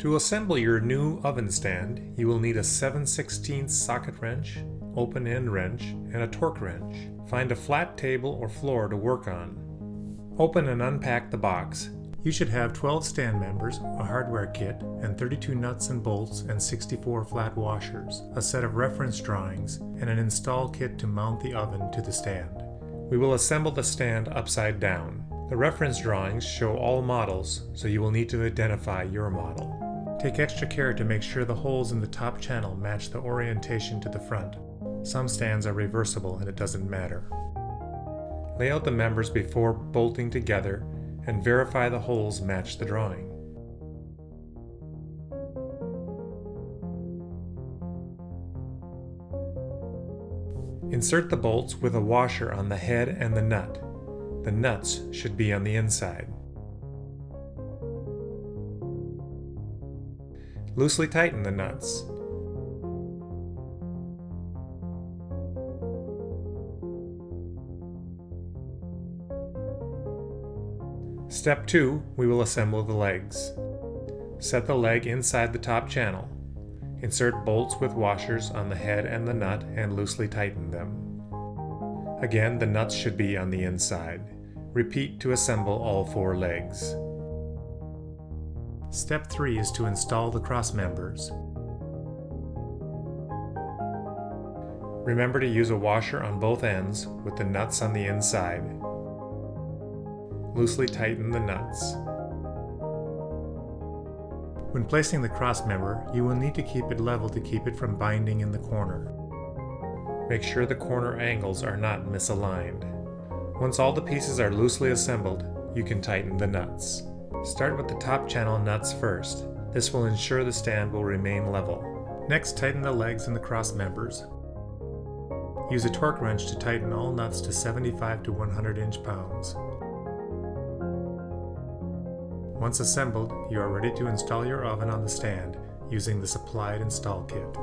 To assemble your new oven stand, you will need a 7/16 socket wrench, open end wrench, and a torque wrench. Find a flat table or floor to work on. Open and unpack the box. You should have 12 stand members, a hardware kit, and 32 nuts and bolts and 64 flat washers, a set of reference drawings, and an install kit to mount the oven to the stand. We will assemble the stand upside down. The reference drawings show all models, so you will need to identify your model. Take extra care to make sure the holes in the top channel match the orientation to the front. Some stands are reversible and it doesn't matter. Lay out the members before bolting together and verify the holes match the drawing. Insert the bolts with a washer on the head and the nut. The nuts should be on the inside. Loosely tighten the nuts. Step 2, we will assemble the legs. Set the leg inside the top channel. Insert bolts with washers on the head and the nut and loosely tighten them. Again, the nuts should be on the inside. Repeat to assemble all 4 legs. Step 3 is to install the cross members. Remember to use a washer on both ends with the nuts on the inside. Loosely tighten the nuts. When placing the cross member, you will need to keep it level to keep it from binding in the corner. Make sure the corner angles are not misaligned. Once all the pieces are loosely assembled, you can tighten the nuts. Start with the top channel nuts first. This will ensure the stand will remain level. Next, tighten the legs and the cross members. Use a torque wrench to tighten all nuts to 75 to 100 inch-pounds. Once assembled, you are ready to install your oven on the stand using the supplied install kit.